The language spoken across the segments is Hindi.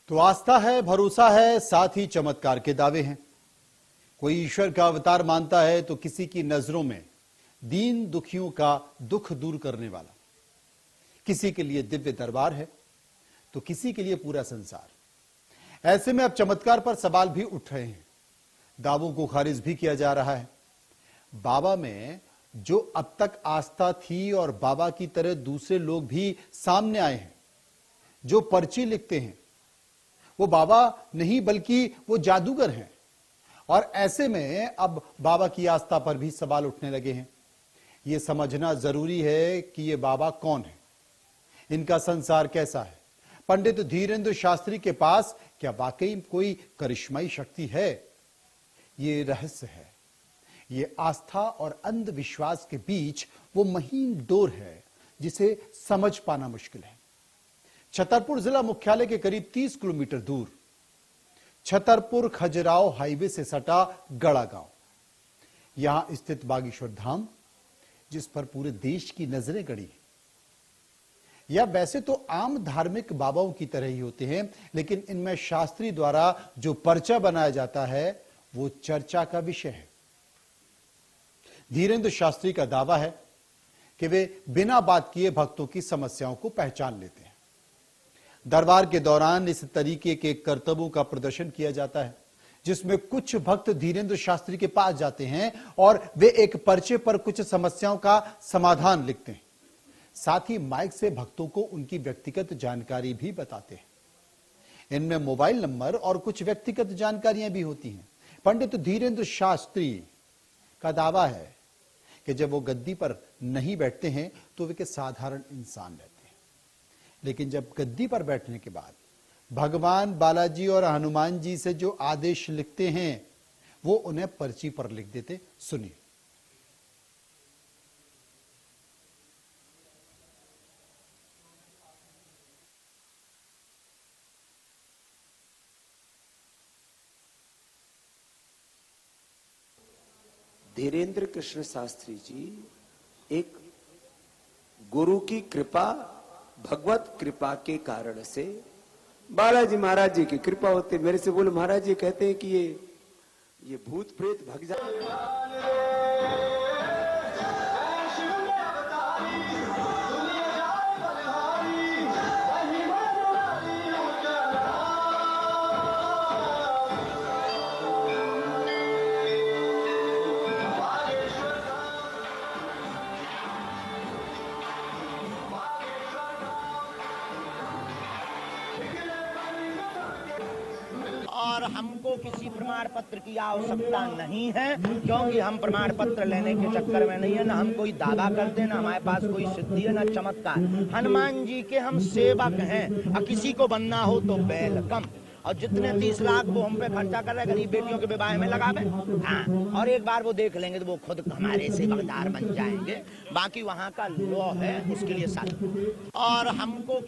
तो आस्था है, भरोसा है, साथ ही चमत्कार के दावे हैं। कोई ईश्वर का अवतार मानता है तो किसी की नजरों में दीन दुखियों का दुख दूर करने वाला, किसी के लिए दिव्य दरबार है तो किसी के लिए पूरा संसार। ऐसे में अब चमत्कार पर सवाल भी उठ रहे हैं, दावों को खारिज भी किया जा रहा है। बाबा में जो अब तक आस्था थी और बाबा की तरह दूसरे लोग भी सामने आए हैं, जो पर्ची लिखते हैं वो बाबा नहीं बल्कि वो जादूगर हैं। और ऐसे में अब बाबा की आस्था पर भी सवाल उठने लगे हैं। ये समझना जरूरी है कि ये बाबा कौन है, इनका संसार कैसा है। पंडित धीरेंद्र शास्त्री के पास क्या वाकई कोई करिश्माई शक्ति है? ये रहस्य है। ये आस्था और अंधविश्वास के बीच वो महीन डोर है जिसे समझ पाना मुश्किल है। छतरपुर जिला मुख्यालय के करीब 30 किलोमीटर दूर छतरपुर खजुराहो हाईवे से सटा गड़ा गांव, यहां स्थित बागेश्वर धाम, जिस पर पूरे देश की नजरें गड़ी हैं। यह वैसे तो आम धार्मिक बाबाओं की तरह ही होते हैं, लेकिन इनमें शास्त्री द्वारा जो पर्चा बनाया जाता है वो चर्चा का विषय है। धीरेंद्र शास्त्री का दावा है कि वे बिना बात किए भक्तों की समस्याओं को पहचान लेते हैं। दरबार के दौरान इस तरीके के कर्तव्यों का प्रदर्शन किया जाता है, जिसमें कुछ भक्त धीरेंद्र शास्त्री के पास जाते हैं और वे एक पर्चे पर कुछ समस्याओं का समाधान लिखते हैं। साथ ही माइक से भक्तों को उनकी व्यक्तिगत जानकारी भी बताते हैं। इनमें मोबाइल नंबर और कुछ व्यक्तिगत जानकारियां भी होती हैं। पंडित धीरेंद्र शास्त्री का दावा है कि जब वो गद्दी पर नहीं बैठते हैं तो वे एक साधारण इंसान रहते हैं, लेकिन जब गद्दी पर बैठने के बाद भगवान बालाजी और हनुमान जी से जो आदेश लिखते हैं वो उन्हें पर्ची पर लिख देते। सुनिए। धीरेंद्र कृष्ण शास्त्री जी एक गुरु की कृपा, भगवत कृपा के कारण से, बालाजी महाराज जी की कृपा होते मेरे से बोले, महाराज जी कहते हैं कि ये भूत प्रेत भग जाए। और हमको किसी प्रमाण पत्र की आवश्यकता नहीं है, क्योंकि हम प्रमाण पत्र लेने के चक्कर में नहीं है। ना हम कोई दावा करते, ना हमारे पास कोई सिद्धि है, ना चमत्कार। हनुमान जी के हम सेवक हैं और किसी को बनना हो तो वेलकम। और जितने 30 लाख वो हम पे खर्चा कर रहे हैं गरीब बेटियों के विवाह में लगावे, हाँ, और एक बार वो देख लेंगे तो वो खुद हमारे सेवकदार बन जाएंगे। बाकी वहां का लॉ है, उसके लिए साथ। और हमको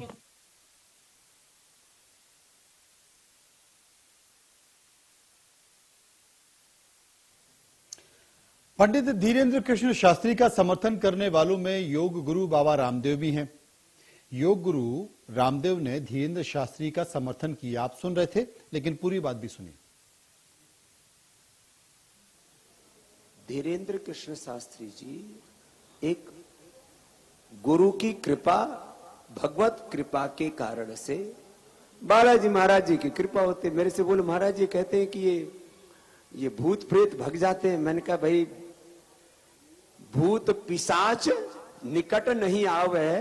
पंडित धीरेंद्र कृष्ण शास्त्री का समर्थन करने वालों में योग गुरु बाबा रामदेव भी हैं। योग गुरु रामदेव ने धीरेंद्र शास्त्री का समर्थन किया, आप सुन रहे थे, लेकिन पूरी बात भी सुनिए। धीरेंद्र कृष्ण शास्त्री जी एक गुरु की कृपा, भगवत कृपा के कारण से, बालाजी महाराज जी की कृपा होते मेरे से बोले, महाराज जी कहते हैं कि ये भूत प्रेत भग जाते हैं। मैंने कहा भाई, भूत पिशाच निकट नहीं आवे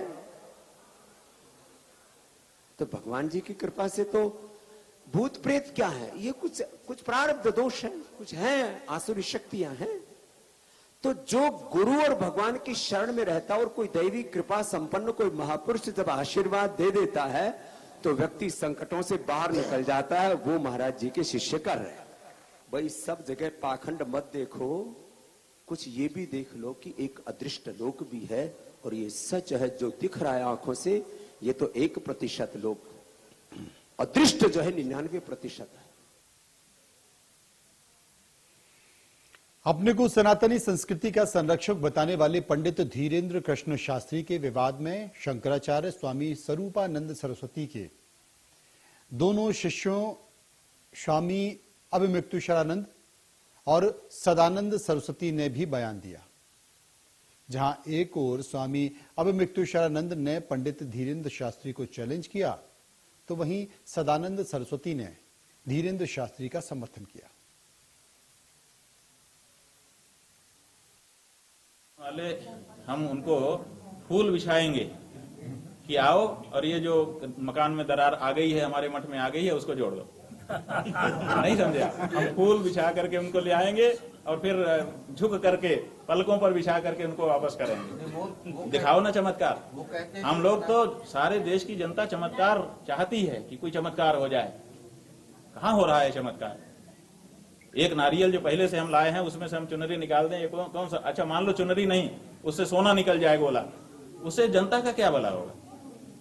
तो भगवान जी की कृपा से तो भूत प्रेत क्या है, ये कुछ प्रारब्ध दोष है, कुछ है, आसुरी शक्तियां हैं। तो जो गुरु और भगवान की शरण में रहता और कोई दैवी कृपा संपन्न कोई महापुरुष जब आशीर्वाद दे देता है तो व्यक्ति संकटों से बाहर निकल जाता है। वो महाराज जी के शिष्य कर रहे हैं। भाई सब जगह पाखंड मत देखो, कुछ ये भी देख लो कि एक अदृष्ट लोक भी है और ये सच है जो दिख रहा है आंखों से। ये तो 1% लोक, अदृष्ट जो है 99% है। अपने को सनातनी संस्कृति का संरक्षक बताने वाले पंडित धीरेंद्र कृष्ण शास्त्री के विवाद में शंकराचार्य स्वामी स्वरूपानंद सरस्वती के दोनों शिष्यों स्वामी अभिमृत्युशरानंद और सदानंद सरस्वती ने भी बयान दिया। जहां एक ओर स्वामी अभिमृत्युशरानंद ने पंडित धीरेन्द्र शास्त्री को चैलेंज किया, तो वहीं सदानंद सरस्वती ने धीरेन्द्र शास्त्री का समर्थन किया। वाले हम उनको फूल बिछाएंगे कि आओ और ये जो मकान में दरार आ गई है, हमारे मठ में आ गई है, उसको जोड़ दो। नहीं समझे? हम फूल बिछा करके उनको ले आएंगे और फिर झुक करके पलकों पर बिछा करके उनको वापस करेंगे। दिखाओ ना चमत्कार। हम लोग तो सारे देश की जनता चमत्कार चाहती है कि कोई चमत्कार हो जाए। कहाँ हो रहा है चमत्कार? एक नारियल जो पहले से हम लाए हैं उसमें से हम चुनरी निकाल दें, कौन सा? अच्छा मान लो चुनरी नहीं, उससे सोना निकल जाए गोला, उससे जनता का क्या भला होगा?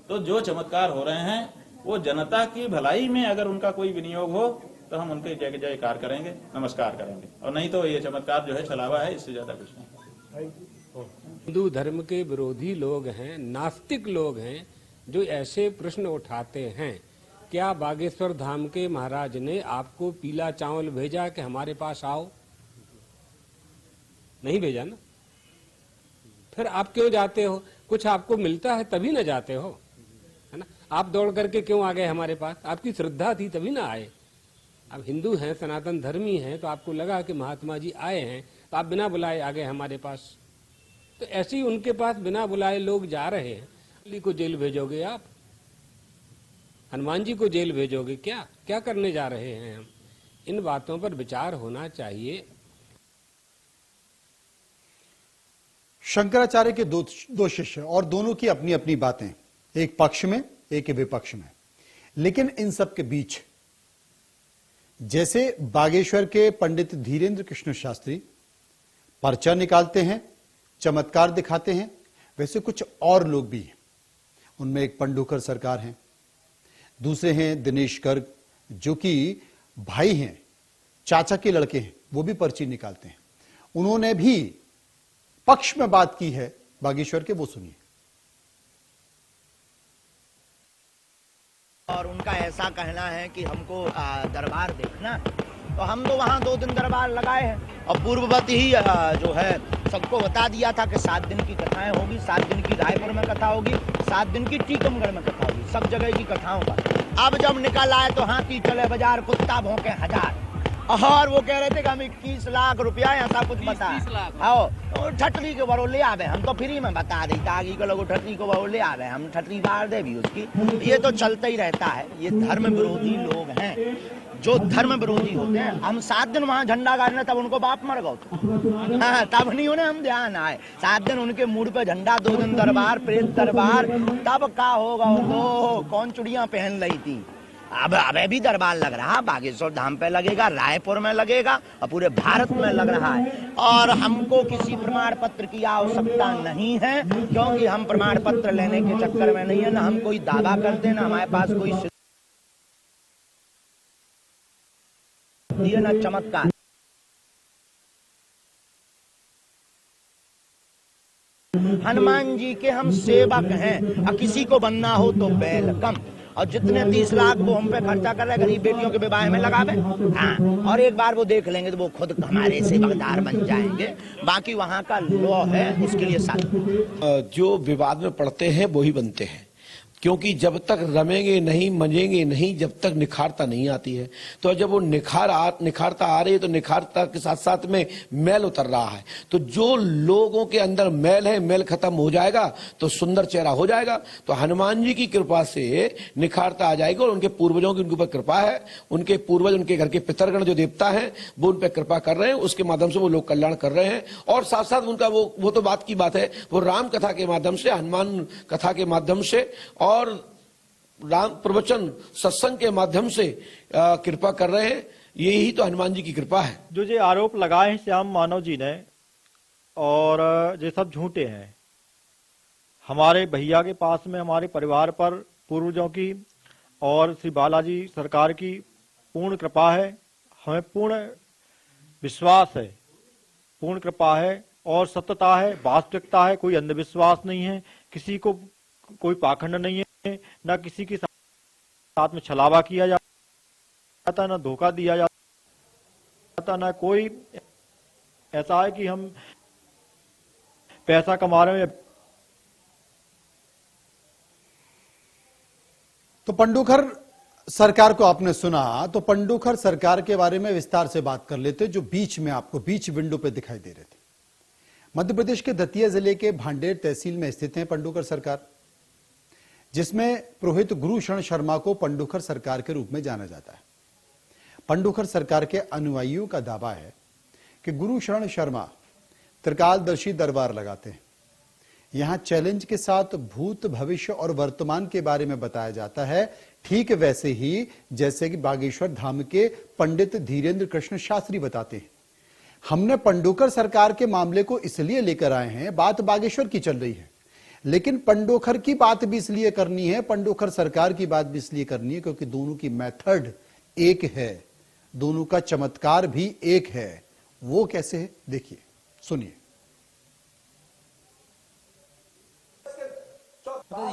तो जो चमत्कार हो रहे हैं वो जनता की भलाई में अगर उनका कोई विनियोग हो तो हम उनके जय जयकार करेंगे, नमस्कार करेंगे, और नहीं तो ये चमत्कार जो है छलावा है, इससे ज्यादा कुछ नहीं। हिंदू धर्म के विरोधी लोग हैं, नास्तिक लोग हैं, जो ऐसे प्रश्न उठाते हैं। क्या बागेश्वर धाम के महाराज ने आपको पीला चावल भेजा कि हमारे पास आओ? नहीं भेजा ना। फिर आप क्यों जाते हो? कुछ आपको मिलता है तभी ना जाते हो, है ना? आप दौड़ करके क्यों आ गए हमारे पास? आपकी श्रद्धा थी तभी ना आए। अब हिंदू हैं, सनातन धर्मी हैं, तो आपको लगा कि महात्मा जी आए हैं तो आप बिना बुलाए आ गए हमारे पास। तो ऐसे ही उनके पास बिना बुलाए लोग जा रहे हैं। अली को जेल भेजोगे आप? हनुमान जी को जेल भेजोगे? क्या क्या करने जा रहे हैं हम? इन बातों पर विचार होना चाहिए। शंकराचार्य के दो शिष्य और दोनों की अपनी अपनी बातें, एक पक्ष में एक विपक्ष में। लेकिन इन सब के बीच जैसे बागेश्वर के पंडित धीरेन्द्र कृष्ण शास्त्री पर्चा निकालते हैं, चमत्कार दिखाते हैं, वैसे कुछ और लोग भी हैं। उनमें एक पंडूकर सरकार हैं, दूसरे हैं दिनेश गर्ग जो कि भाई हैं, चाचा के लड़के हैं, वो भी पर्ची निकालते हैं। उन्होंने भी पक्ष में बात की है बागेश्वर के, वो सुनिए। और उनका ऐसा कहना है कि हमको दरबार देखना, तो हम तो वहाँ 2 दिन दरबार लगाए हैं और पूर्ववत ही जो है सबको बता दिया था कि 7 दिन की कथाएं होगी, 7 दिन की रायपुर में कथा होगी, 7 दिन की टीकमगढ़ में कथा होगी, सब जगह की कथाओं का। अब जब निकल आए तो हाथी चले बाजार, कुत्ता भौंके 1000, और वो कह रहे थे कि हम 21 लाख रुपया ऐसा कुछ बता आओ ठटरी के बरो ले आवे, हम तो फ्री में बता दी आगे के लोग ठटरी को बरो ले आवे, हम ठटरी बार दे भी उसकी। ये तो चलता ही रहता है। ये धर्म विरोधी लोग हैं, जो धर्म विरोधी होते हैं। हम 7 दिन वहाँ झंडा गाड़ने, तब उनको बाप मर गए, हाँ, तब नहीं उन्हें हम ध्यान आए। 7 दिन उनके मूड पे झंडा, 2 दिन दरबार, प्रेत दरबार, तब का होगा? वो कौन चुड़िया पहन रही थी। अब भी दरबार लग रहा, बागेश्वर धाम पे लगेगा, रायपुर में लगेगा और पूरे भारत में लग रहा है। और हमको किसी प्रमाण पत्र की आवश्यकता नहीं है, क्योंकि हम प्रमाण पत्र लेने के चक्कर में नहीं है। ना हम कोई दावा करते, ना हमारे पास कोई सिद्धि, ना चमत्कार। हनुमान जी के हम सेवक हैं, और किसी को बनना हो तो वेलकम। और जितने 30 लाख वो हम पे खर्चा कर रहे हैं गरीब बेटियों के विवाह में लगावे, हाँ, और एक बार वो देख लेंगे तो वो खुद हमारे सेवकदार बन जाएंगे। बाकी वहाँ का लॉ है, उसके लिए साथ जो विवाद में पड़ते हैं वो ही बनते हैं, क्योंकि जब तक रमेंगे नहीं, मजेंगे नहीं, जब तक निखारता नहीं आती है। तो जब वो निखारता आ रही है तो निखारता के साथ साथ में मैल उतर रहा है। तो जो लोगों के अंदर मैल है, मैल खत्म हो जाएगा तो सुंदर चेहरा हो जाएगा। तो हनुमान जी की कृपा से निखारता आ जाएगी, और उनके पूर्वजों की उनके ऊपर कृपा है। उनके पूर्वज, उनके घर के पितरगण जो देवता हैं वो उन पर कृपा कर रहे हैं, उसके माध्यम से वो लोग कल्याण कर रहे हैं। और साथ साथ उनका वो तो बात की बात है, वो राम कथा के माध्यम से, हनुमान कथा के माध्यम से और राम प्रवचन सत्संग के माध्यम से कृपा कर रहे हैं। यही तो हनुमान जी की कृपा है। जो ये आरोप लगाए हैं श्याम मानव जी ने, और ये सब झूठे हैं। हमारे भैया के पास में हमारे परिवार पर पूर्वजों की और श्री बालाजी सरकार की पूर्ण कृपा है। हमें पूर्ण विश्वास है, पूर्ण कृपा है और सत्यता है, वास्तविकता है। कोई अंधविश्वास नहीं है, किसी को कोई पाखंड नहीं है, न किसी की साथ में छलावा किया जाता, ना धोखा दिया जाता, ना कोई ऐसा है कि हम पैसा कमा रहे हैं। तो पंडोखर सरकार को आपने सुना, तो पंडोखर सरकार के बारे में विस्तार से बात कर लेते, जो बीच में आपको बीच विंडो पे दिखाई दे रहे थे। मध्य प्रदेश के दतिया जिले के भांडेर तहसील में स्थित है पंडोखर सरकार, जिसमें पुरोहित गुरु शरण शर्मा को पंडोखर सरकार के रूप में जाना जाता है। पंडोखर सरकार के अनुयायियों का दावा है कि गुरु शरण शर्मा त्रिकालदर्शी दरबार लगाते हैं। यहां चैलेंज के साथ भूत, भविष्य और वर्तमान के बारे में बताया जाता है, ठीक वैसे ही जैसे कि बागेश्वर धाम के पंडित धीरेन्द्र कृष्ण शास्त्री बताते हैं। हमने पंडोखर सरकार के मामले को इसलिए लेकर आए हैं, बात बागेश्वर की चल रही है, लेकिन पंडोखर की बात भी इसलिए करनी है, पंडोखर सरकार की बात भी इसलिए करनी है क्योंकि दोनों की मेथड एक है, दोनों का चमत्कार भी एक है। वो कैसे है देखिए, सुनिए।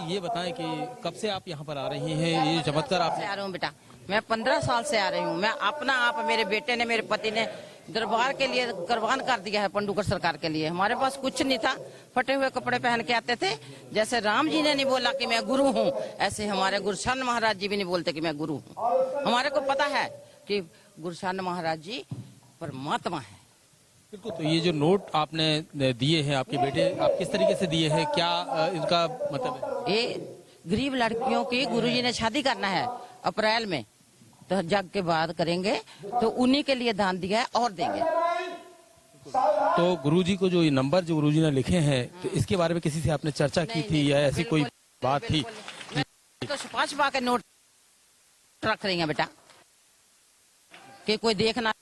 ये बताएं कि कब से आप यहाँ पर आ रही हैं, ये चमत्कार आप आ रही हूँ बेटा, मैं 15 साल से आ रही हूँ। मैं अपना आप, मेरे बेटे ने, मेरे पति ने दरबार के लिए कुर्बान कर दिया है पंडोखर सरकार के लिए। हमारे पास कुछ नहीं था, फटे हुए कपड़े पहन के आते थे। जैसे राम जी ने नहीं बोला कि मैं गुरु हूँ, ऐसे हमारे गुरुशरण महाराज जी भी नहीं बोलते कि मैं गुरु हूँ। हमारे को पता है कि गुरुशरण महाराज जी परमात्मा है। बिल्कुल। तो ये जो नोट आपने दिए हैं आपके बेटे, आप किस तरीके से दिए हैं, क्या इनका मतलब है? ये गरीब लड़कियों की गुरुजी ने शादी करना है अप्रैल में, तो जग के बाद करेंगे, तो उन्हीं के लिए दान दिया है और देंगे। तो गुरुजी को जो ये नंबर जो गुरुजी ने लिखे हैं, तो इसके बारे में किसी से आपने चर्चा की थी या ऐसी कोई बात थी? तो 5 के नोट रख रही है बेटा, कि कोई देख ना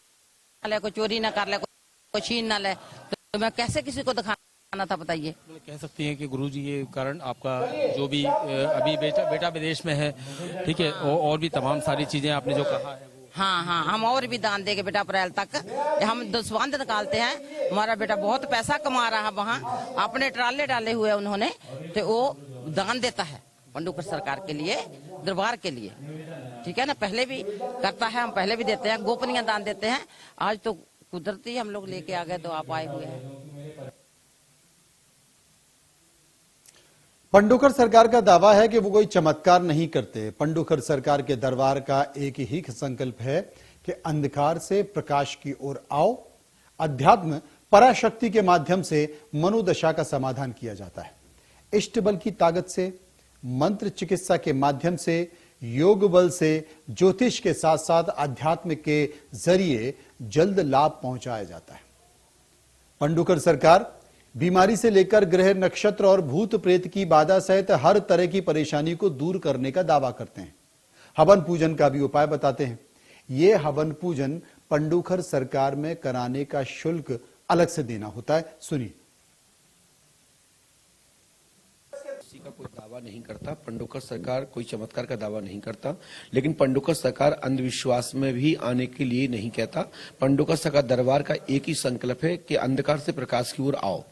ले, कोई चोरी ना कर ले, कोई छीन ना ले, तो मैं कैसे किसी को दिखाना था बताइए। कह सकती हैं कि गुरुजी ये कारण आपका जो भी अभी बेटा विदेश में है, ठीक है, और भी तमाम सारी चीजें आपने जो कहा है। हाँ, हम और भी दान देंगे बेटा अप्रैल तक। हम दसवंध निकालते हैं। हमारा बेटा बहुत पैसा कमा रहा है वहाँ, अपने ट्राले डाले हुए उन्होंने, तो वो दान देता है पंडोखर सरकार के लिए, दरबार के लिए, ठीक है ना। पहले भी करता है, हम पहले भी देते हैं, गोपनीय दान देते हैं। आज तो कुदरती हम लोग लेके आ गए, तो आप आए हुए हैं। पंडोखर सरकार का दावा है कि वो कोई चमत्कार नहीं करते। पंडोखर सरकार के दरबार का एक ही संकल्प है कि अंधकार से प्रकाश की ओर आओ। अध्यात्म पराशक्ति के माध्यम से मनोदशा का समाधान किया जाता है। इष्ट बल की ताकत से, मंत्र चिकित्सा के माध्यम से, योग बल से, ज्योतिष के साथ साथ अध्यात्म के जरिए जल्द लाभ पहुंचाया जाता है। पंडोखर सरकार बीमारी से लेकर ग्रह, नक्षत्र और भूत प्रेत की बाधा सहित हर तरह की परेशानी को दूर करने का दावा करते हैं। हवन पूजन का भी उपाय बताते हैं। ये हवन पूजन पंडोखर सरकार में कराने का शुल्क अलग से देना होता है। सुनिए। किसी का कोई दावा नहीं करता, पंडोखर सरकार कोई चमत्कार का दावा नहीं करता, लेकिन पंडोखर सरकार अंधविश्वास में भी आने के लिए नहीं कहता। पंडोखर सरकार दरबार का एक ही संकल्प है कि अंधकार से प्रकाश की ओर आओ।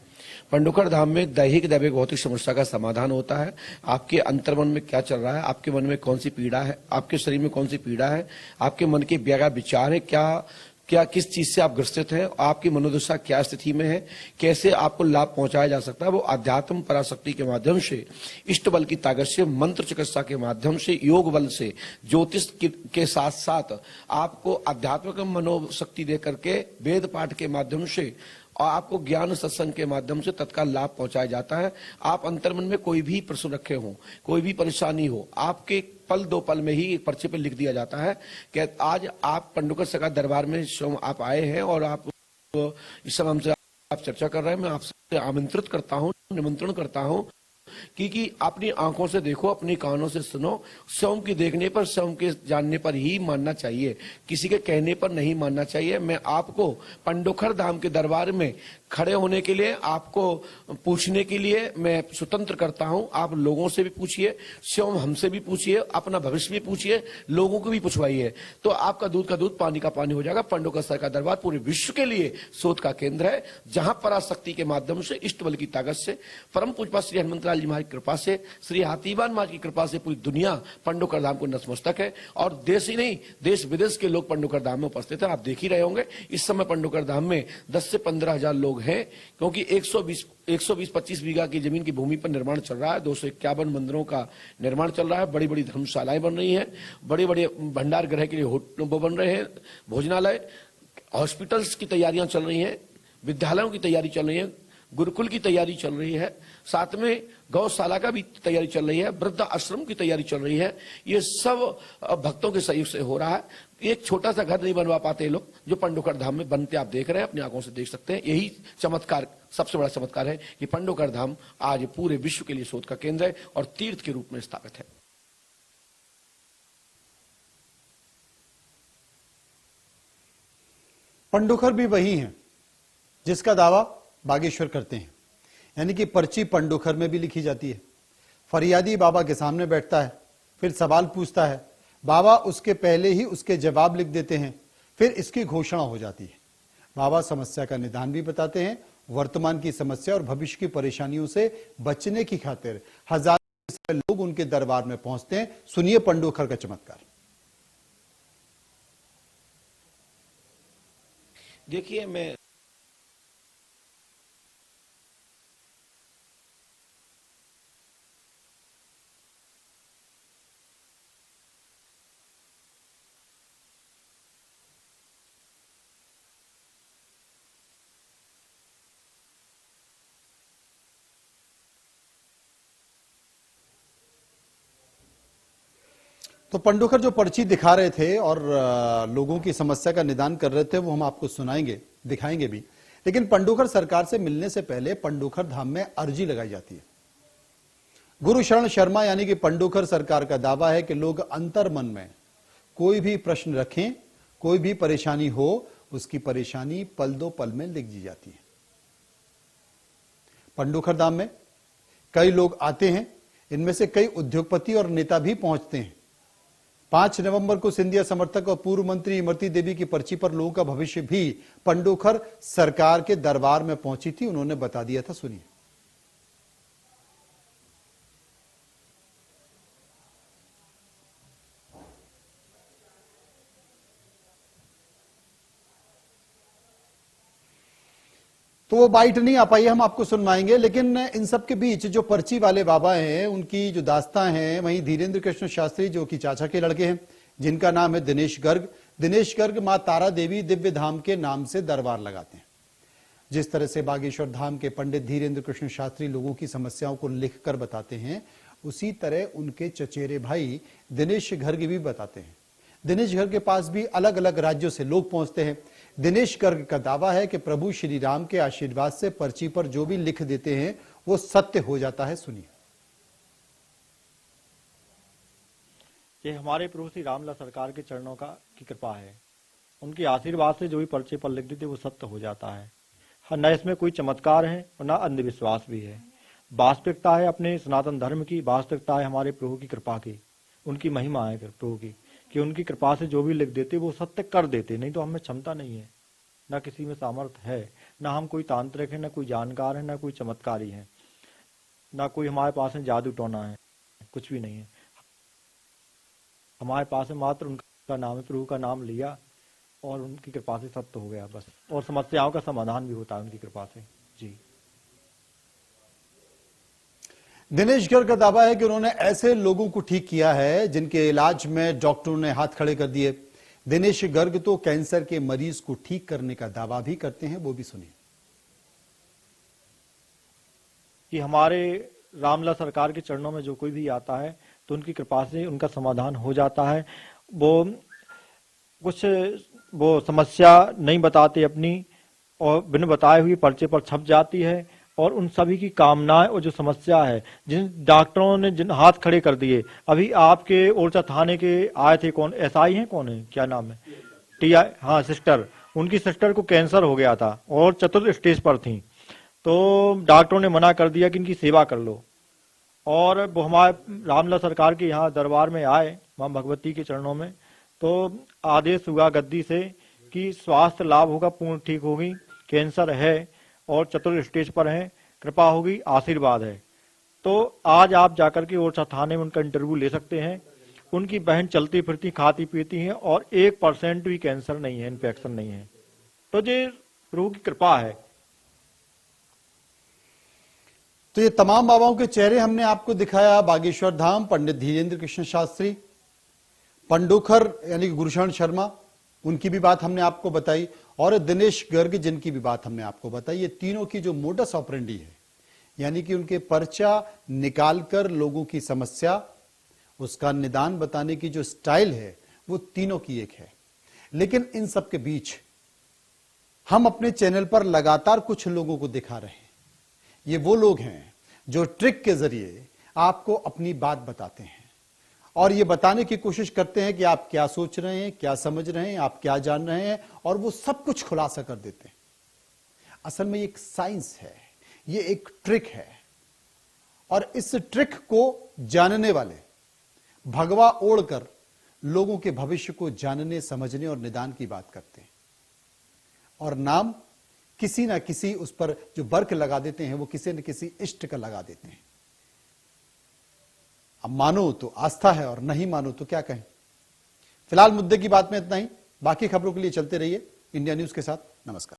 पंडोखर धाम में दैहिक दैविक भौतिक समस्या का समाधान होता है। आपके अंतर्मन में क्या चल रहा है, आपके मन में कौन सी पीड़ा है, आपके शरीर में कौन सी पीड़ा है, आपके मन के क्या विचार है, क्या किस चीज से आप ग्रसित हैं, आपकी मनोदशा क्या स्थिति में है, कैसे आपको लाभ पहुंचाया जा सकता है, वो अध्यात्म पराशक्ति के माध्यम से, इष्ट बल की ताकत से, मंत्र चिकित्सा के माध्यम से, योग बल से, ज्योतिष के साथ साथ आपको आध्यात्मिक मनोशक्ति दे करके, वेद पाठ के माध्यम से और आपको ज्ञान सत्संग के माध्यम से तत्काल लाभ पहुंचाया जाता है। आप अंतर्मन में कोई भी प्रश्न रखे हो, कोई भी परेशानी हो, आपके पल 2 पल में ही एक पर्चे पर लिख दिया जाता है कि आज आप पंडोखर सरकार दरबार में आप आए हैं और आप इस समय हमसे आप चर्चा कर रहे हैं। मैं आपसे आमंत्रित करता हूं, निमंत्रण करता हूं कि अपनी आंखों से देखो, अपनी कानों से सुनो। स्वयं की देखने पर, स्वयं के जानने पर ही मानना चाहिए, किसी के कहने पर नहीं मानना चाहिए। मैं आपको पंडोखर धाम के दरबार में खड़े होने के लिए, आपको पूछने के लिए मैं स्वतंत्र करता हूं। आप लोगों से भी पूछिए, स्वयं हमसे भी पूछिए, अपना भविष्य भी पूछिए, लोगों को भी पूछवाइए, तो आपका दूध का दूध, पानी का पानी हो जाएगा। पंडोखर सरकार दरबार पूरे विश्व के लिए शोध का केंद्र है, जहां पराशक्ति के माध्यम से, इष्ट बल की ताकत से परम पूज्य श्री हनुमंत लाल जी महाराज की कृपा से, श्री हाथीवान महाराज की कृपा से पूरी दुनिया पंडोकर धाम को नतमस्तक है। और देश ही नहीं, देश विदेश के लोग पंडोकर धाम में उपस्थित हैं। आप देख ही रहे होंगे इस समय पंडोकर धाम में 10 से 15 हजार लोग हैं, क्योंकि 120-25 बीघा की जमीन की भूमि पर निर्माण चल रहा है। 251 मंदिरों का निर्माण चल रहा है। बड़ी बड़ी धर्मशालाएं बन रही हैं, बड़े बड़े भंडार गृह के लिए वो बन रहे हैं, भोजनालय, हॉस्पिटल्स की तैयारियां चल रही हैं, विद्यालयों की तैयारी चल रही है, गुरुकुल की तैयारी चल रही है, साथ में गौशाला का भी तैयारी चल रही है, वृद्ध आश्रम की तैयारी चल रही है। ये सब भक्तों के सहयोग से हो रहा है। एक छोटा सा घर नहीं बनवा पाते लोग, जो पंडोकर धाम में बनते आप देख रहे हैं, अपनी आंखों से देख सकते हैं। यही चमत्कार, सबसे बड़ा चमत्कार है कि पंडोकर धाम आज पूरे विश्व के लिए शोध का केंद्र है और तीर्थ के रूप में स्थापित है। पंडोखर भी वही है जिसका दावा बागेश्वर करते हैं, यानी कि पर्ची पंडोखर में भी लिखी जाती है। फरियादी बाबा के सामने बैठता है, फिर सवाल पूछता है, बाबा उसके पहले ही उसके जवाब लिख देते हैं, फिर इसकी घोषणा हो जाती है। बाबा समस्या का निदान भी बताते हैं। वर्तमान की समस्या और भविष्य की परेशानियों से बचने की खातिर हजारों लोग उनके दरबार में पहुंचते हैं। सुनिए पंडोखर का चमत्कार। देखिए, मैं तो पंडोखर जो पर्ची दिखा रहे थे और लोगों की समस्या का निदान कर रहे थे, वो हम आपको सुनाएंगे, दिखाएंगे भी। लेकिन पंडोखर सरकार से मिलने से पहले पंडोखर धाम में अर्जी लगाई जाती है। गुरु शरण शर्मा यानी कि पंडोखर सरकार का दावा है कि लोग अंतर मन में कोई भी प्रश्न रखें, कोई भी परेशानी हो, उसकी परेशानी पल दो पल में लिख दी जाती है। पंडोखर धाम में कई लोग आते हैं, इनमें से कई उद्योगपति और नेता भी पहुंचते हैं। 5 नवंबर को सिंधिया समर्थक और पूर्व मंत्री इमरती देवी की पर्ची पर लोगों का भविष्य भी पंडोखर सरकार के दरबार में पहुंची थी। उन्होंने बता दिया था, सुनिए। तो वो बाइट नहीं आ पाई, हम आपको सुनवाएंगे। लेकिन इन सब के बीच जो पर्ची वाले बाबा हैं, उनकी जो दास्तां हैं, वहीं धीरेन्द्र कृष्ण शास्त्री जो कि चाचा के लड़के हैं, जिनका नाम है दिनेश गर्ग। दिनेश गर्ग मां तारा देवी दिव्य धाम के नाम से दरबार लगाते हैं। जिस तरह से बागेश्वर धाम के पंडित धीरेन्द्र कृष्ण शास्त्री लोगों की समस्याओं को लिखकर बताते हैं, उसी तरह उनके चचेरे भाई दिनेश गर्ग भी बताते हैं। दिनेश गर्ग के पास भी अलग अलग राज्यों से लोग पहुंचते हैं। दिनेश गर्ग का दावा है कि प्रभु श्री राम के आशीर्वाद से पर्ची पर जो भी लिख देते हैं वो सत्य हो जाता है। सुनिए। ये हमारे प्रभु श्री रामलला सरकार के चरणों की कृपा है। उनके आशीर्वाद से जो भी पर्चे पर लिख देते वो सत्य हो जाता है। न इसमें कोई चमत्कार है और न अंधविश्वास भी है। वास्तविकता है अपने सनातन धर्म की, वास्तविकता है हमारे प्रभु की कृपा की। उनकी महिमा है प्रभु की कि उनकी कृपा से जो भी लिख देते वो सत्य कर देते। नहीं तो हमें क्षमता नहीं है, ना किसी में सामर्थ्य है, ना हम कोई तांत्रिक है, ना कोई जानकार है, ना कोई चमत्कारी है, ना कोई हमारे पास में जादू टोना है, कुछ भी नहीं है। हमारे पास में मात्र उनका नाम है, प्रभु का नाम लिया और उनकी कृपा से सत्य हो गया बस। और समस्याओं का समाधान भी होता है उनकी कृपा से। जी। दिनेश गर्ग का दावा है कि उन्होंने ऐसे लोगों को ठीक किया है जिनके इलाज में डॉक्टरों ने हाथ खड़े कर दिए। दिनेश गर्ग तो कैंसर के मरीज को ठीक करने का दावा भी करते हैं, वो भी सुनिए। कि हमारे रामलला सरकार के चरणों में जो कोई भी आता है तो उनकी कृपा से उनका समाधान हो जाता है। वो समस्या नहीं बताते अपनी, और बिन बताए हुए पर्चे पर छप जाती है। और उन सभी की कामनाएं और जो समस्या है, जिन डॉक्टरों ने जिन हाथ खड़े कर दिए, अभी आपके ओरछा थाने के आए थे, कौन एसआई हैं, कौन है, क्या नाम है, टीआई, हाँ सिस्टर, उनकी सिस्टर को कैंसर हो गया था और चतुर्थ स्टेज पर थी। तो डॉक्टरों ने मना कर दिया कि इनकी सेवा कर लो। और वो हमारे रामलला सरकार के यहाँ दरबार में आए, मां भगवती के चरणों में, तो आदेश हुआ गद्दी से कि स्वास्थ्य लाभ होगा, पूर्ण ठीक होगी, कैंसर है और चतुर्थ स्टेज पर है, कृपा होगी, आशीर्वाद है। तो आज आप जाकर के ओरछा थाने में उनका इंटरव्यू ले सकते हैं। उनकी बहन चलती फिरती खाती पीती हैं और 1% भी कैंसर नहीं है, इन्फेक्शन नहीं है। तो ये प्रभु की कृपा है। तो ये तमाम बाबाओं के चेहरे हमने आपको दिखाया। बागेश्वर धाम पंडित धीरेन्द्र कृष्ण शास्त्री, पंडोखर यानी कि गुरुशरण शर्मा, उनकी भी बात हमने आपको बताई, और दिनेश गर्ग जिनकी भी बात हमने आपको बताई। ये तीनों की जो मोडस ऑपरेंडी है, यानी कि उनके पर्चा निकालकर लोगों की समस्या, उसका निदान बताने की जो स्टाइल है, वो तीनों की एक है। लेकिन इन सब के बीच हम अपने चैनल पर लगातार कुछ लोगों को दिखा रहे हैं। ये वो लोग हैं जो ट्रिक के जरिए आपको अपनी बात बताते हैं और ये बताने की कोशिश करते हैं कि आप क्या सोच रहे हैं, क्या समझ रहे हैं, आप क्या जान रहे हैं, और वो सब कुछ खुलासा कर देते हैं। असल में ये एक साइंस है, ये एक ट्रिक है, और इस ट्रिक को जानने वाले भगवा ओढ़कर लोगों के भविष्य को जानने, समझने और निदान की बात करते हैं, और नाम किसी ना किसी उस पर जो बर्क लगा देते हैं वो किसी न किसी इष्ट का लगा देते हैं। अब मानो तो आस्था है और नहीं मानो तो क्या कहें। फिलहाल मुद्दे की बात में इतना ही। बाकी खबरों के लिए चलते रहिए इंडिया न्यूज के साथ। नमस्कार।